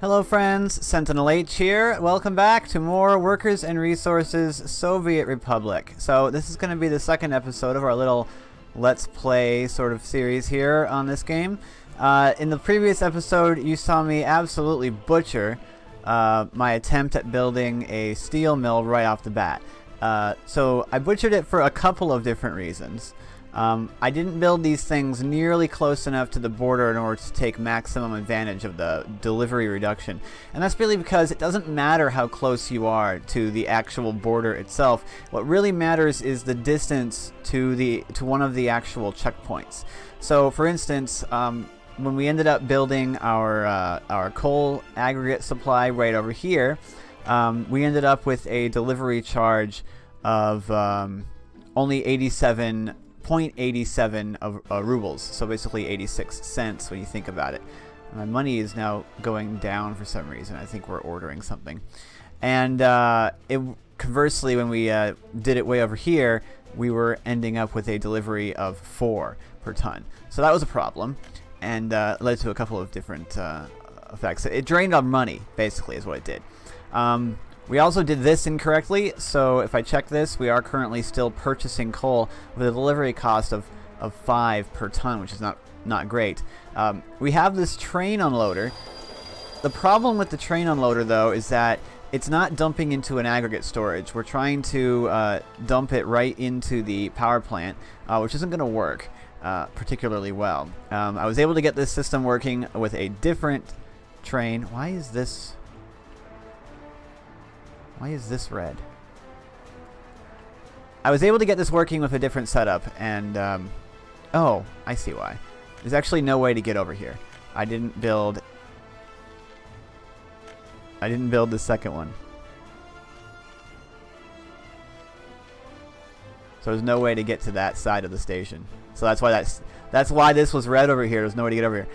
Hello friends, SentinalhMC here. Welcome back to more Workers and Resources Soviet Republic. So this is going to be the second episode of our little Let's Play sort of series here on this game. In the previous episode you saw me absolutely butcher my attempt at building a steel mill right off the bat. So I butchered it for a couple of different reasons. I didn't build these things nearly close enough to the border in order to take maximum advantage of the delivery reduction. And that's really because it doesn't matter how close you are to the actual border itself. What really matters is the distance to one of the actual checkpoints. So for instance, when we ended up building our coal aggregate supply right over here, we ended up with a delivery charge of only 0.87 of rubles, so basically 86 cents when you think about it. My money is now going down for some reason. I think we're ordering something. And conversely, when we did it way over here, we were ending up with a delivery of 4 per ton. So that was a problem, and led to a couple of different effects. It drained our money, basically, is what it did. We also did this incorrectly, so if I check this, we are currently still purchasing coal with a delivery cost of 5 per ton, which is not great. We have this train unloader. The problem with the train unloader, though, is that it's not dumping into an aggregate storage. We're trying to dump it right into the power plant, which isn't going to work particularly well. I was able to get this system working with a different train. Why is this red? I was able to get this working with a different setup, and oh, I see why. There's actually no way to get over here. I didn't build the second one. So there's no way to get to that side of the station. So that's why this was red over here. There's no way to get over here.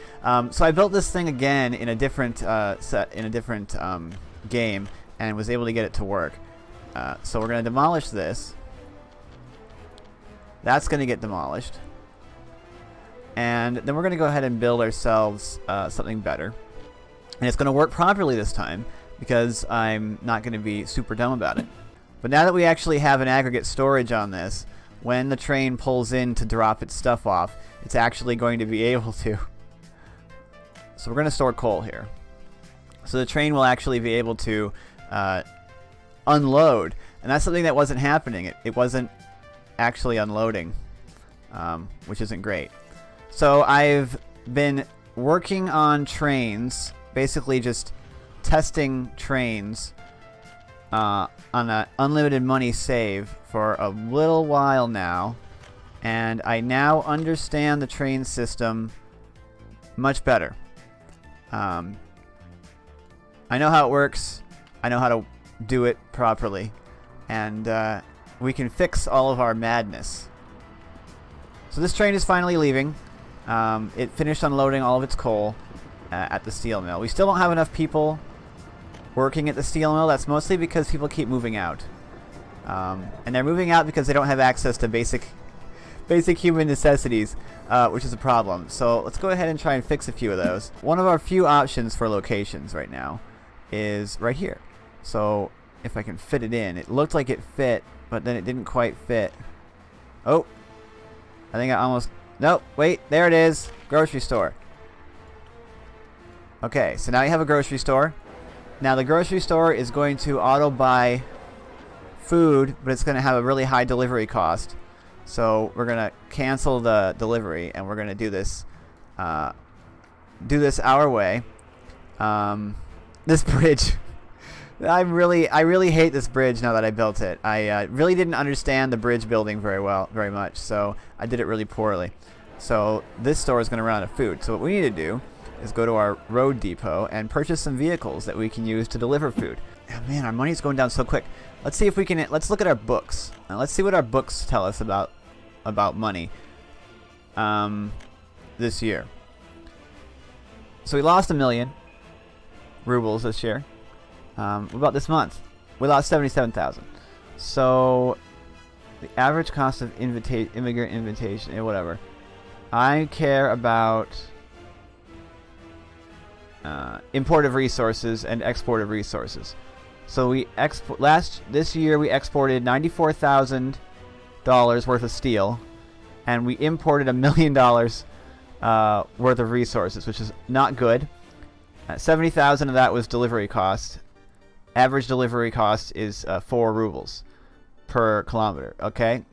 So I built this thing again in a different game, and was able to get it to work. So we're going to demolish this. That's going to get demolished. And then we're going to go ahead and build ourselves something better. And it's going to work properly this time, because I'm not going to be super dumb about it. But now that we actually have an aggregate storage on this, when the train pulls in to drop its stuff off, it's actually going to be able to. So we're going to store coal here. So the train will actually be able to unload, and that's something that wasn't happening. It wasn't actually unloading, which isn't great. So I've been working on trains, basically just testing trains on an unlimited money save for a little while now, and I now understand the train system much better. I know how it works. I know how to do it properly, and we can fix all of our madness. So this train is finally leaving. It finished unloading all of its coal at the steel mill. We still don't have enough people working at the steel mill. That's mostly because people keep moving out, and they're moving out because they don't have access to basic human necessities, which is a problem. So let's go ahead and try and fix a few of those. One of our few options for locations right now is right here. So if I can fit it in, it looked like it fit, but then it didn't quite fit. Oh, I think I almost, nope, wait, there it is. Grocery store. Okay, so now you have a grocery store. Now the grocery store is going to auto buy food, but it's going to have a really high delivery cost. So we're going to cancel the delivery, and we're going to do this our way. This bridge, I really hate this bridge now that I built it. I really didn't understand the bridge building very much, so I did it really poorly. So this store is going to run out of food. So what we need to do is go to our road depot and purchase some vehicles that we can use to deliver food. Oh, man, our money's going down so quick. Let's see if we can. Let's look at our books. Now, let's see what our books tell us about money this year. So we lost 1 million rubles this year. What about this month? We lost 77,000. So the average cost of immigrant invitation, whatever. I care about import of resources and export of resources. So we this year we exported $94,000 worth of steel, and we imported $1 million worth of resources, which is not good. 70,000 of that was delivery cost. Average delivery cost is 4 rubles per kilometer. Okay,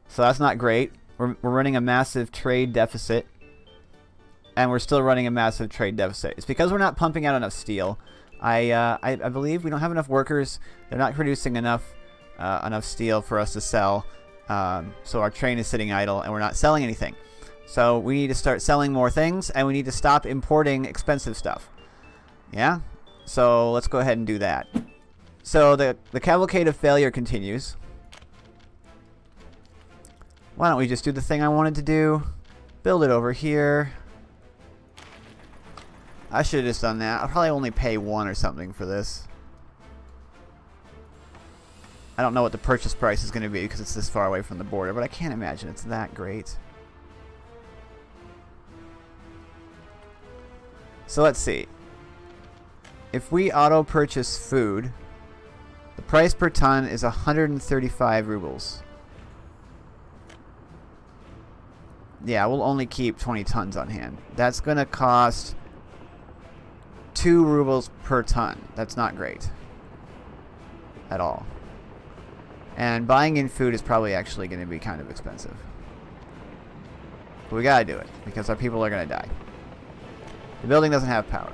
so that's not great. We're running a massive trade deficit, and we're still running a massive trade deficit. It's because we're not pumping out enough steel. I believe we don't have enough workers. They're not producing enough steel for us to sell. So our train is sitting idle, and we're not selling anything. So we need to start selling more things, and we need to stop importing expensive stuff. Yeah? So let's go ahead and do that. So the cavalcade of failure continues. Why don't we just do the thing I wanted to do? Build it over here. I should have just done that. I'll probably only pay 1 or something for this. I don't know what the purchase price is going to be because it's this far away from the border, but I can't imagine it's that great. So let's see. If we auto-purchase food, the price per ton is 135 rubles. Yeah, we'll only keep 20 tons on hand. That's going to cost 2 rubles per ton. That's not great at all. And buying in food is probably actually going to be kind of expensive. But we gotta do it because our people are going to die. The building doesn't have power.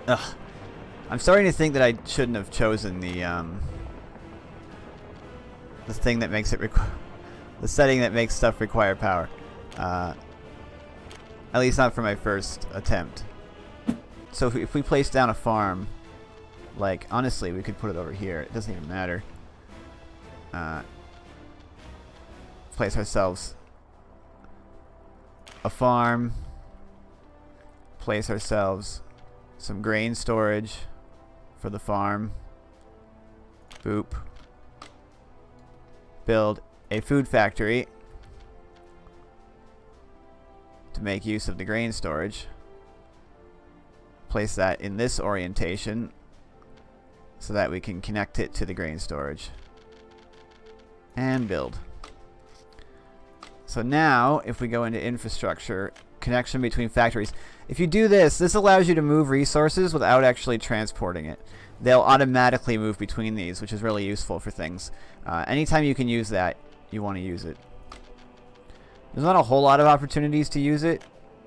Ugh. I'm starting to think that I shouldn't have chosen the thing that makes it the setting that makes stuff require power. At least not for my first attempt. So if we place down a farm, like honestly, we could put it over here. It doesn't even matter. Place ourselves a farm. Place ourselves some grain storage for the farm. Boop. Build a food factory to make use of the grain storage. Place that in this orientation so that we can connect it to the grain storage. And build. So now, if we go into infrastructure, connection between factories. If you do this, this allows you to move resources without actually transporting it. They'll automatically move between these, which is really useful for things. Anytime you can use that, you want to use it. There's not a whole lot of opportunities to use it,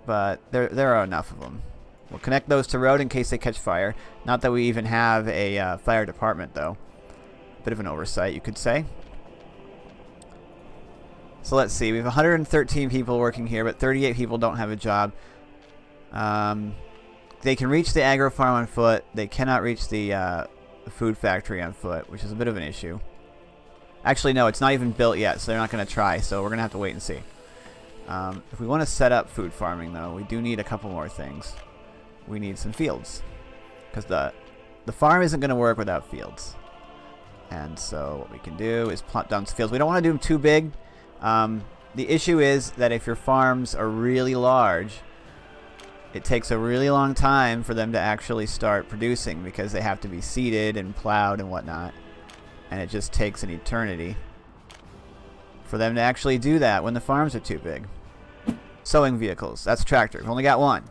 but there are enough of them. We'll connect those to road in case they catch fire. Not that we even have a fire department, though. Bit of an oversight, you could say. So let's see. We have 113 people working here, but 38 people don't have a job. They can reach the agro farm on foot. They cannot reach the food factory on foot, which is a bit of an issue. Actually, no, it's not even built yet, so they're not going to try. So we're going to have to wait and see. If we want to set up food farming, though, we do need a couple more things. We need some fields, because the farm isn't going to work without fields. And so what we can do is plot down some fields. We don't want to do them too big. The issue is that if your farms are really large, it takes a really long time for them to actually start producing because they have to be seeded and plowed and whatnot. And it just takes an eternity for them to actually do that when the farms are too big. Sowing vehicles. That's a tractor. We've only got 1.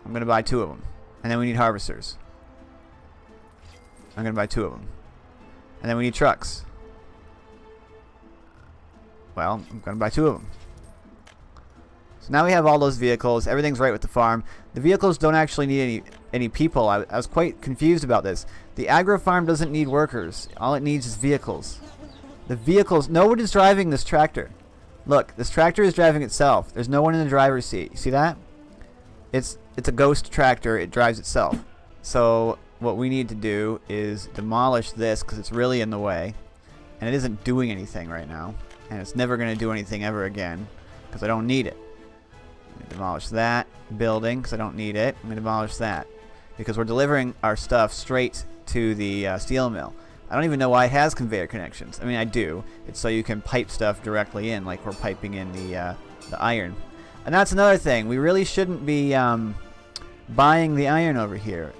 I'm going to buy 2 of them. And then we need harvesters. I'm going to buy 2 of them. And then we need trucks. Well, I'm going to buy 2 of them. So now we have all those vehicles. Everything's right with the farm. The vehicles don't actually need any people. I was quite confused about this. The agro farm doesn't need workers. All it needs is vehicles. The vehicles... No one is driving this tractor. Look, this tractor is driving itself. There's no one in the driver's seat. You see that? It's a ghost tractor. It drives itself. So what we need to do is demolish this because it's really in the way. And it isn't doing anything right now. And it's never going to do anything ever again because I don't need it. I'm going to demolish that building because I don't need it. I'm going to demolish that because we're delivering our stuff straight to the steel mill. I don't even know why it has conveyor connections. I mean, I do. It's so you can pipe stuff directly in like we're piping in the iron. And that's another thing. We really shouldn't be buying the iron over here.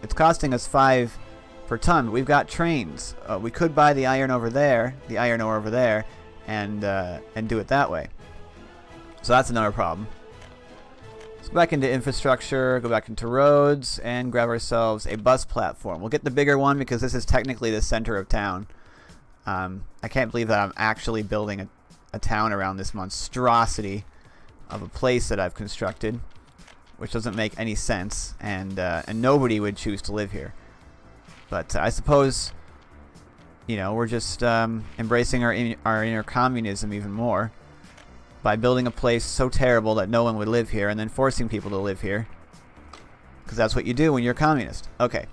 It's costing us 5 per ton, but we've got trains. We could buy the iron over there, the iron ore over there, and do it that way. So that's another problem. Let's go back into infrastructure, go back into roads, and grab ourselves a bus platform. We'll get the bigger one because this is technically the center of town. I can't believe that I'm actually building a town around this monstrosity of a place that I've constructed, which doesn't make any sense, and nobody would choose to live here. But I suppose, you know, we're just embracing our inner communism even more by building a place so terrible that no one would live here and then forcing people to live here, because that's what you do when you're a communist. Okay,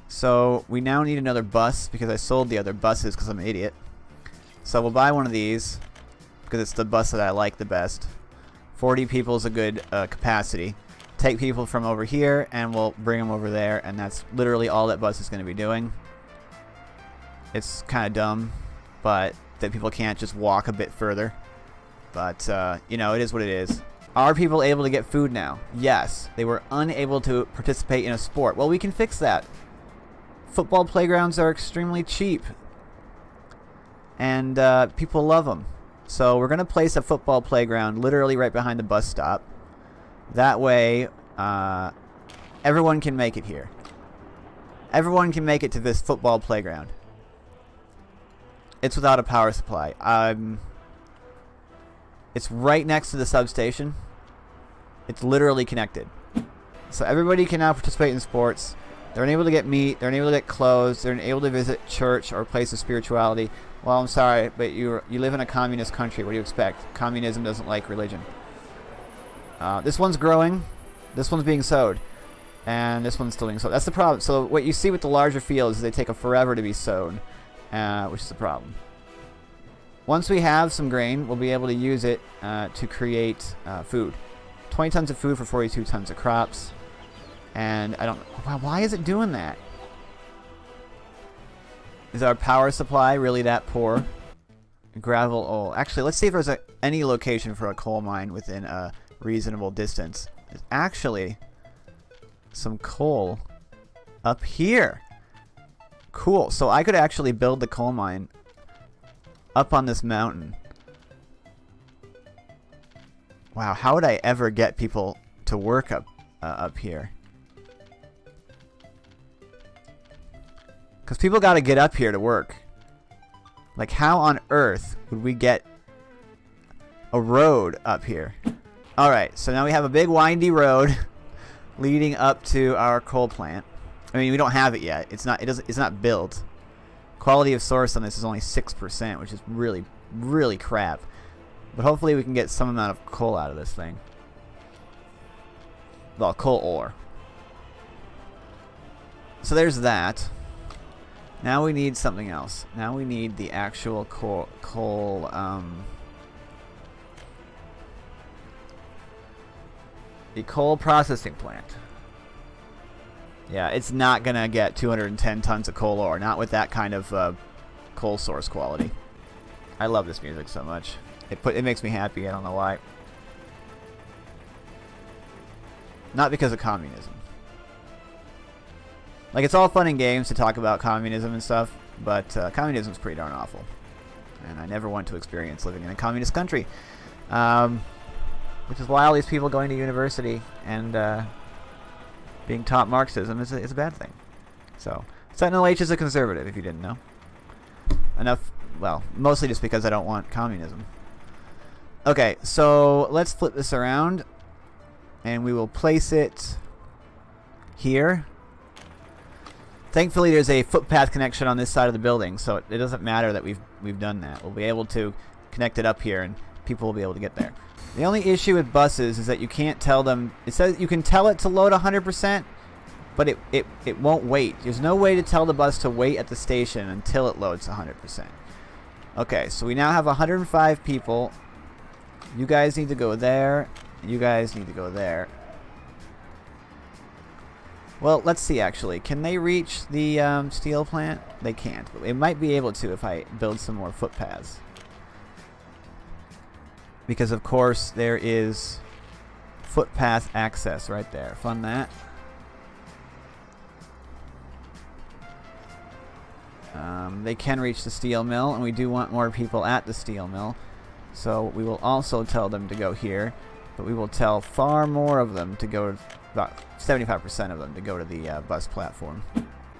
so we now need another bus because I sold the other buses because I'm an idiot. So we'll buy one of these because it's the bus that I like the best. 40 people is a good capacity. Take people from over here and we'll bring them over there, and that's literally all that bus is going to be doing. It's kind of dumb, but that people can't just walk a bit further. But, you know, it is what it is. Are people able to get food now? Yes. They were unable to participate in a sport. Well, we can fix that. Football playgrounds are extremely cheap, and people love them. So we're going to place a football playground literally right behind the bus stop. That way, everyone can make it here. Everyone can make it to this football playground. It's without a power supply. It's right next to the substation. It's literally connected. So everybody can now participate in sports. They're unable to get meat. They're unable to get clothes. They're unable to visit church or a place of spirituality. Well, I'm sorry, but you live in a communist country. What do you expect? Communism doesn't like religion. This one's growing. This one's being sowed. And this one's still being sowed. That's the problem. So what you see with the larger fields is they take a forever to be sowed, which is the problem. Once we have some grain, we'll be able to use it to create food. 20 tons of food for 42 tons of crops. And I don't... Why is it doing that? Is our power supply really that poor? Gravel... Oh, actually, let's see if there's any location for a coal mine within a reasonable distance. There's actually some coal up here. Cool. So I could actually build the coal mine up on this mountain. Wow, how would I ever get people to work up here? Because people got to get up here to work. Like, how on earth would we get a road up here? Alright, so now we have a big windy road leading up to our coal plant. I mean, we don't have it yet. It's not built. Quality of source on this is only 6%, which is really, really crap. But hopefully we can get some amount of coal out of this thing. Well, coal ore. So there's that. Now we need something else. Now we need the actual the coal processing plant. Yeah, it's not gonna get 210 tons of coal ore. Not with that kind of coal source quality. I love this music so much. It makes me happy. I don't know why. Not because of communism. Like, it's all fun and games to talk about communism and stuff, but communism's pretty darn awful. And I never want to experience living in a communist country. Which is why all these people going to university and being taught Marxism is a bad thing. So, SentinalH is a conservative, if you didn't know. Enough, well, mostly just because I don't want communism. Okay, so let's flip this around. And we will place it here. Thankfully, there's a footpath connection on this side of the building, so it doesn't matter that we've done that. We'll be able to connect it up here, and people will be able to get there. The only issue with buses is that you can't tell them... It says you can tell it to load 100%, but it won't wait. There's no way to tell the bus to wait at the station until it loads 100%. Okay, so we now have 105 people. You guys need to go there. You guys need to go there. Well, let's see, actually. Can they reach the steel plant? They can't. But it might be able to if I build some more footpaths. Because, of course, there is footpath access right there. Fund that. They can reach the steel mill, and we do want more people at the steel mill. So we will also tell them to go here, but we will tell far more of them to go, about 75% of them to go to the bus platform.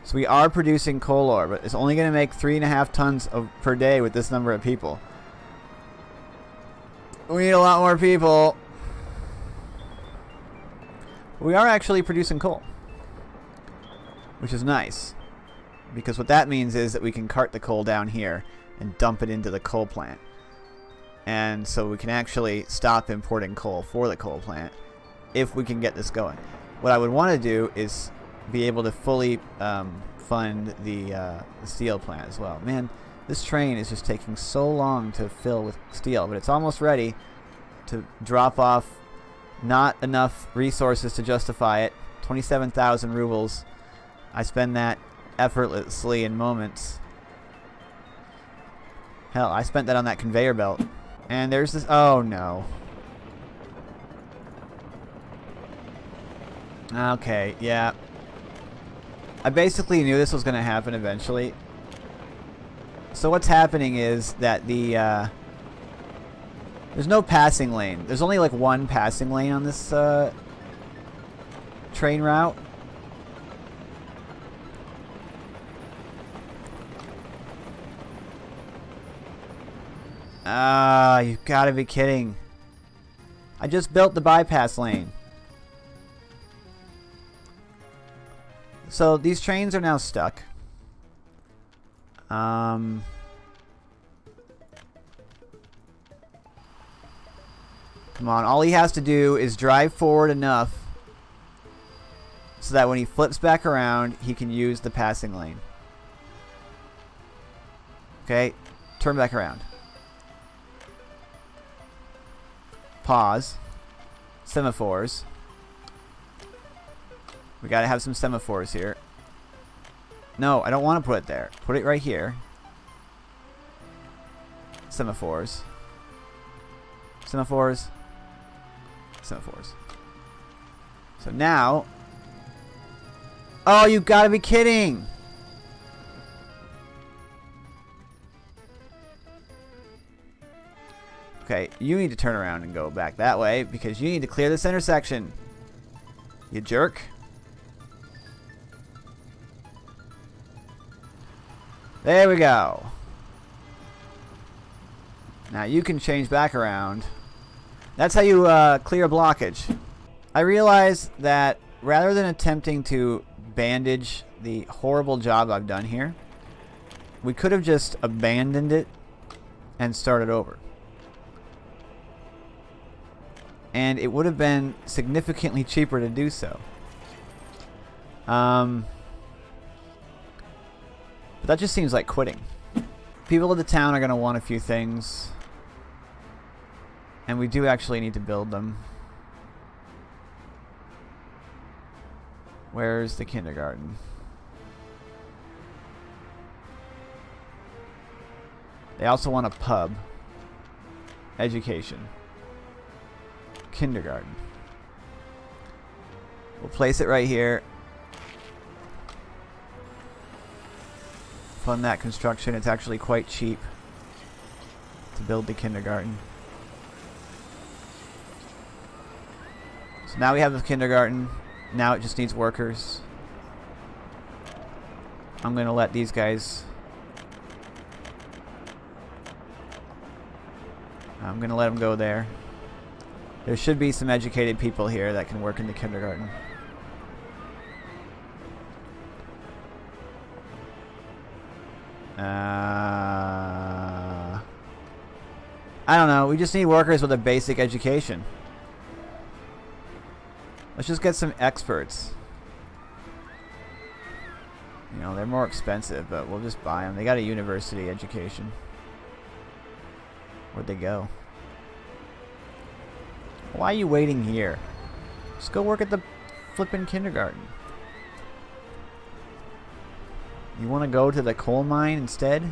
So we are producing coal ore, but it's only going to make 3.5 tons per day with this number of people. We need a lot more people. We are actually producing coal, which is nice, because what that means is that we can cart the coal down here and dump it into the coal plant. And so we can actually stop importing coal for the coal plant if we can get this going. What I would want to do is be able to fully fund the steel plant as well. Man, this train is just taking so long to fill with steel, but it's almost ready to drop off. Not enough resources to justify it. 27,000 rubles. I spend that effortlessly in moments. Hell, I spent that on that conveyor belt. And there's this... Oh, no. Okay, yeah. I basically knew this was going to happen eventually. So what's happening is that the... there's no passing lane. There's only like one passing lane on this train route. You've got to be kidding. I just built the bypass lane. So these trains are now stuck. Come on, all he has to do is drive forward enough so that when he flips back around, he can use the passing lane. Okay, turn back around. Pause. Semaphores. We gotta have some semaphores here. No, I don't want to put it there. Put it right here. Semaphores. Semaphores. Semaphores. So now... Oh, you gotta be kidding! Okay, you need to turn around and go back that way because you need to clear this intersection. You jerk. There we go. Now you can change back around. That's how you clear a blockage. I realize that rather than attempting to bandage the horrible job I've done here, we could have just abandoned it and started over. And it would have been significantly cheaper to do so. But that just seems like quitting. People of the town are going to want a few things. And we do actually need to build them. Where's the kindergarten? They also want a pub. Education. Kindergarten. We'll place it right here. Fund that construction. It's actually quite cheap to build the kindergarten. So now we have the kindergarten. Now it just needs workers. I'm going to let these guys... I'm going to let them go there. There should be some educated people here that can work in the kindergarten. I don't know. We just need workers with a basic education. Let's just get some experts. You know, they're more expensive, but we'll just buy them. They got a university education. Where'd they go? Why are you waiting here? Just go work at the flippin' kindergarten. You want to go to the coal mine instead?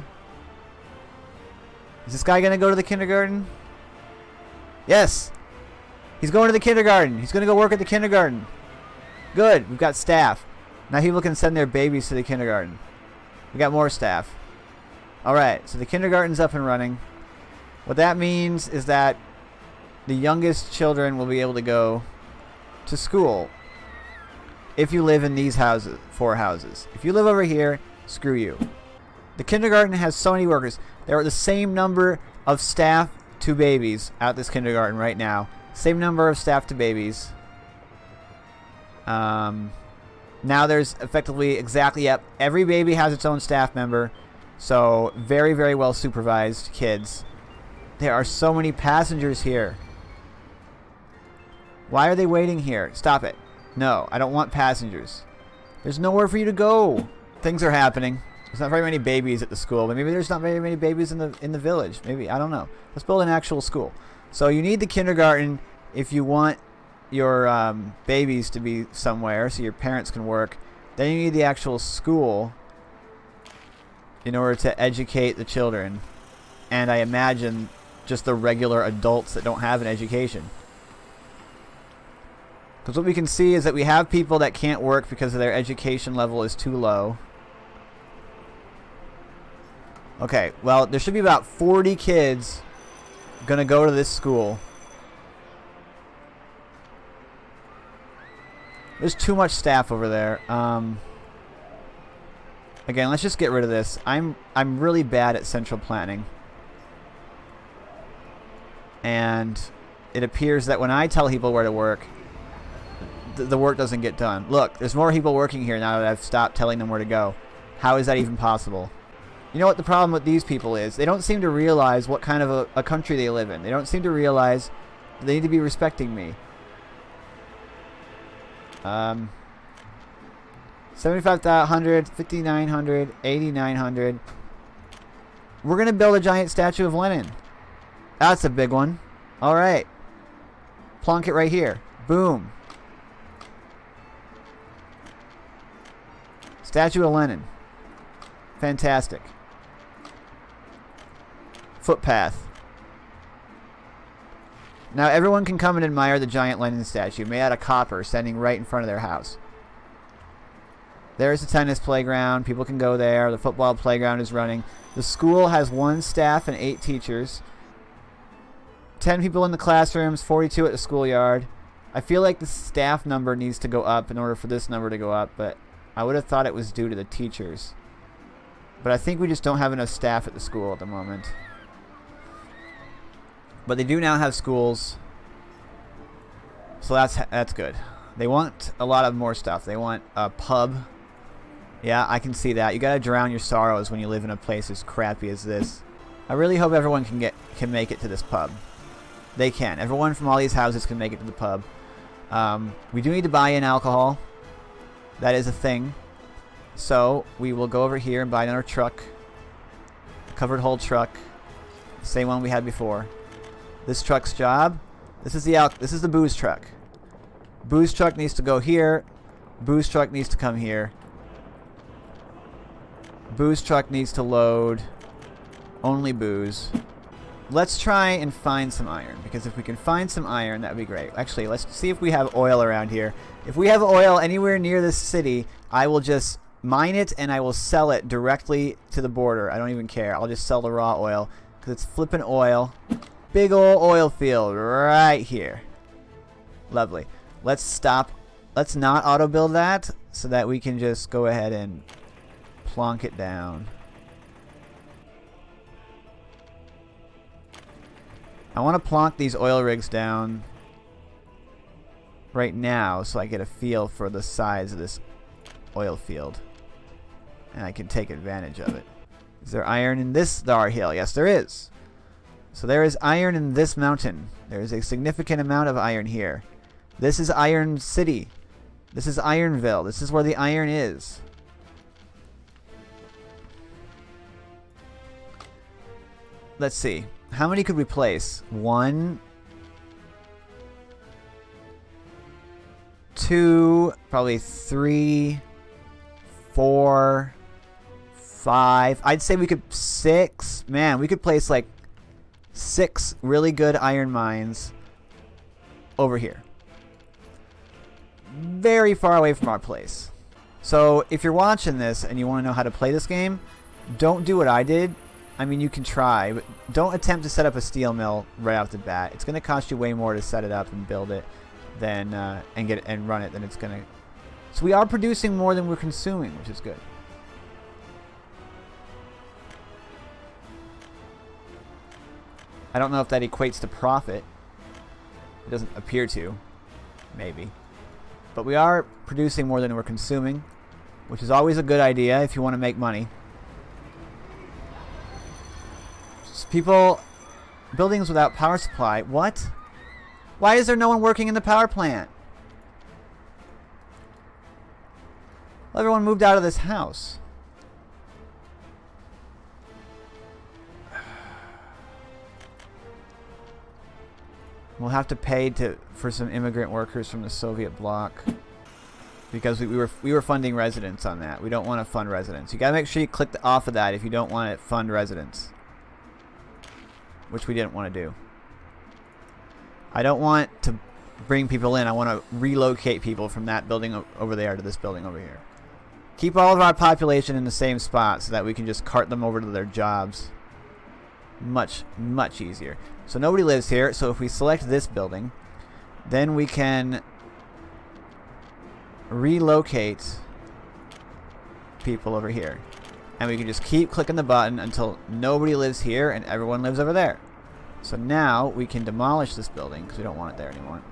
Is this guy going to go to the kindergarten? Yes! He's going to the kindergarten. He's going to go work at the kindergarten. Good. We've got staff. Now people can send their babies to the kindergarten. We got more staff. Alright, so the kindergarten's up and running. What that means is that the youngest children will be able to go to school if you live in these houses, 4 houses. If you live over here, screw you. The kindergarten has so many workers. There are the same number of staff to babies at this kindergarten right now. Same number of staff to babies. Now there's effectively exactly, yep, every baby has its own staff member. So very, very well supervised kids. There are so many passengers here. Why are they waiting here? Stop it. No, I don't want passengers. There's nowhere for you to go. Things are happening. There's not very many babies at the school, but maybe there's not very many babies in the village. Maybe, I don't know. Let's build an actual school. So you need the kindergarten if you want your babies to be somewhere so your parents can work. Then you need the actual school in order to educate the children. And I imagine just the regular adults that don't have an education. Because what we can see is that we have people that can't work because their education level is too low. Okay, well, there should be about 40 kids gonna go to this school. There's too much staff over there. Again, let's just get rid of this. I'm really bad at central planning. And it appears that when I tell people where to work, the work doesn't get done. Look, there's more people working here now that I've stopped telling them where to go. How is that even possible? You know what the problem with these people is? They don't seem to realize what kind of a country they live in. They don't seem to realize they need to be respecting me. 7,500, 5,900, 8,900. We're going to build a giant statue of Lenin. That's a big one. Alright. Plonk it right here. Boom. Statue of Lenin. Fantastic. Footpath. Now everyone can come and admire the giant Lenin statue made out of copper standing right in front of their house. There's the tennis playground. People can go there. The football playground is running. The school has 1 staff and 8 teachers. 10 people in the classrooms, 42 at the schoolyard. I feel like the staff number needs to go up in order for this number to go up, but I would have thought it was due to the teachers. But I think we just don't have enough staff at the school at the moment. But they do now have schools. So that's good. They want a lot of more stuff. They want a pub. Yeah, I can see that. You gotta drown your sorrows when you live in a place as crappy as this. I really hope everyone can make it to this pub. They can. Everyone from all these houses can make it to the pub. We do need to buy in alcohol. That is a thing. So we will go over here and buy another truck. Covered hull truck. Same one we had before. This truck's job. This is the booze truck. Booze truck needs to go here. Booze truck needs to come here. Booze truck needs to load only booze. Let's try and find some iron, because if we can find some iron, that would be great. Actually, let's see if we have oil around here. If we have oil anywhere near this city, I will just mine it and I will sell it directly to the border. I don't even care. I'll just sell the raw oil because it's flipping oil. Big old oil field right here. Lovely. Let's stop. Let's not auto build that so that we can just go ahead and plonk it down. I want to plonk these oil rigs down right now so I get a feel for the size of this oil field. And I can take advantage of it. Is there iron in this Dar Hill? Yes, there is. So there is iron in this mountain. There is a significant amount of iron here. This is Iron City. This is Ironville. This is where the iron is. Let's see. How many could we place? 1, 2, probably 3, 4, 5. I'd say we could 6. Man, we could place like 6 really good iron mines over here. Very far away from our place. So if you're watching this and you want to know how to play this game, don't do what I did. I mean, you can try, but don't attempt to set up a steel mill right off the bat. It's going to cost you way more to set it up and build it than and run it than it's going to. So we are producing more than we're consuming, which is good. I don't know if that equates to profit. It doesn't appear to. Maybe. But we are producing more than we're consuming, which is always a good idea if you want to make money. People, buildings without power supply. What? Why is there no one working in the power plant? Well, everyone moved out of this house. We'll have to pay for some immigrant workers from the Soviet bloc because we were funding residents on that. We don't want to fund residents. You gotta make sure you click off of that if you don't want to fund residents. Which we didn't want to do. I don't want to bring people in. I want to relocate people from that building over there to this building over here. Keep all of our population in the same spot so that we can just cart them over to their jobs. Much, much easier. So nobody lives here. So if we select this building, then we can relocate people over here. And we can just keep clicking the button until nobody lives here and everyone lives over there. So now we can demolish this building because we don't want it there anymore.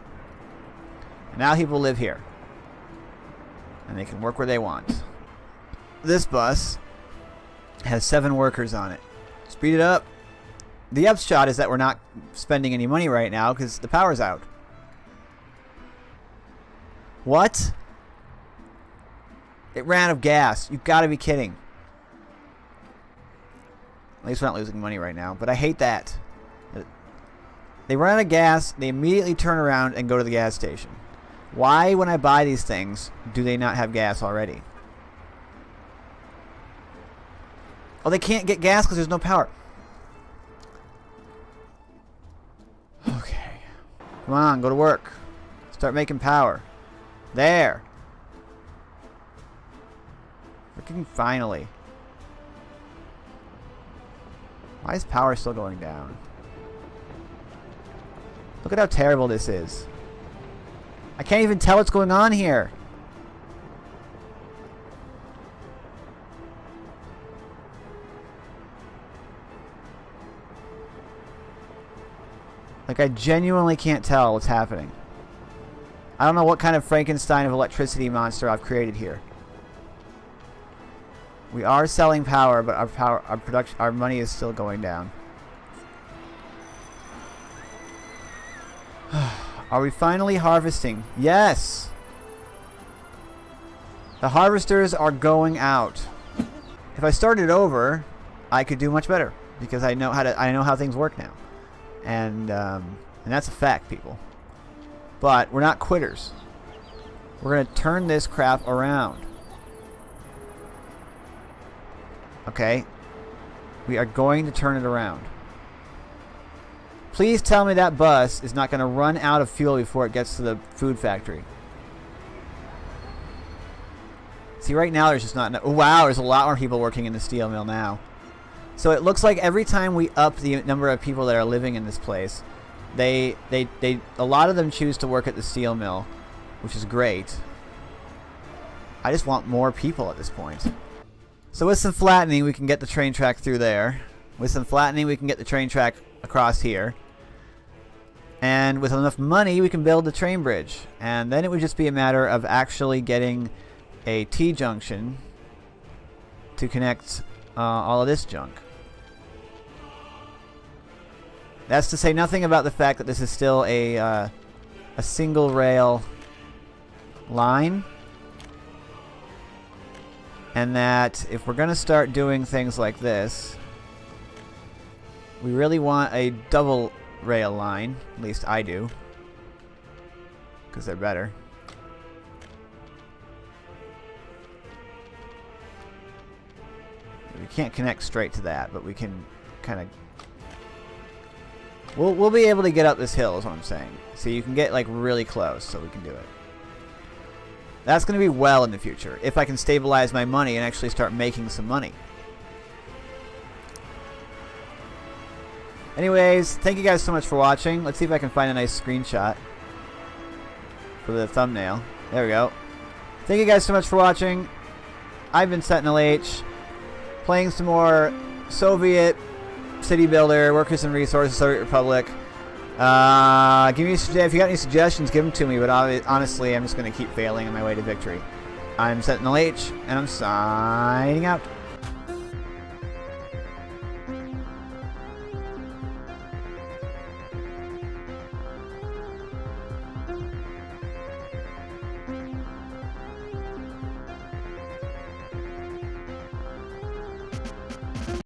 And now people live here. And they can work where they want. This bus has 7 workers on it. Speed it up. The upshot is that we're not spending any money right now because the power's out. What? It ran out of gas. You've got to be kidding. At least we're not losing money right now, but I hate that. They run out of gas, they immediately turn around and go to the gas station. Why, when I buy these things, do they not have gas already? Oh, they can't get gas because there's no power. Okay. Come on, go to work. Start making power. There. Freaking finally. Why is power still going down? Look at how terrible this is. I can't even tell what's going on here. Like, I genuinely can't tell what's happening. I don't know what kind of Frankenstein of electricity monster I've created here. We are selling power, but our money is still going down. Are we finally harvesting? Yes. The harvesters are going out. If I started over, I could do much better because I know how things work now, and that's a fact, people. But we're not quitters. We're gonna turn this crap around. Okay? We are going to turn it around. Please tell me that bus is not going to run out of fuel before it gets to the food factory. See, right now there's just not enough. Oh, wow, there's a lot more people working in the steel mill now. So it looks like every time we up the number of people that are living in this place, a lot of them choose to work at the steel mill, which is great. I just want more people at this point. So with some flattening, we can get the train track through there. With some flattening, we can get the train track across here. And with enough money, we can build the train bridge. And then it would just be a matter of actually getting a T-junction to connect all of this junk. That's to say nothing about the fact that this is still a single rail line. And that if we're going to start doing things like this, we really want a double rail line. At least I do. Because they're better. We can't connect straight to that, but we can kind of... We'll be able to get up this hill is what I'm saying. So you can get like really close so we can do it. That's going to be well in the future, if I can stabilize my money and actually start making some money. Anyways, thank you guys so much for watching. Let's see if I can find a nice screenshot for the thumbnail. There we go. Thank you guys so much for watching. I've been SentinalH, playing some more Soviet City Builder, Workers and Resources, Soviet Republic. Give me if you got any suggestions, give them to me. But honestly, I'm just going to keep failing on my way to victory. I'm SentinalH, and I'm signing out.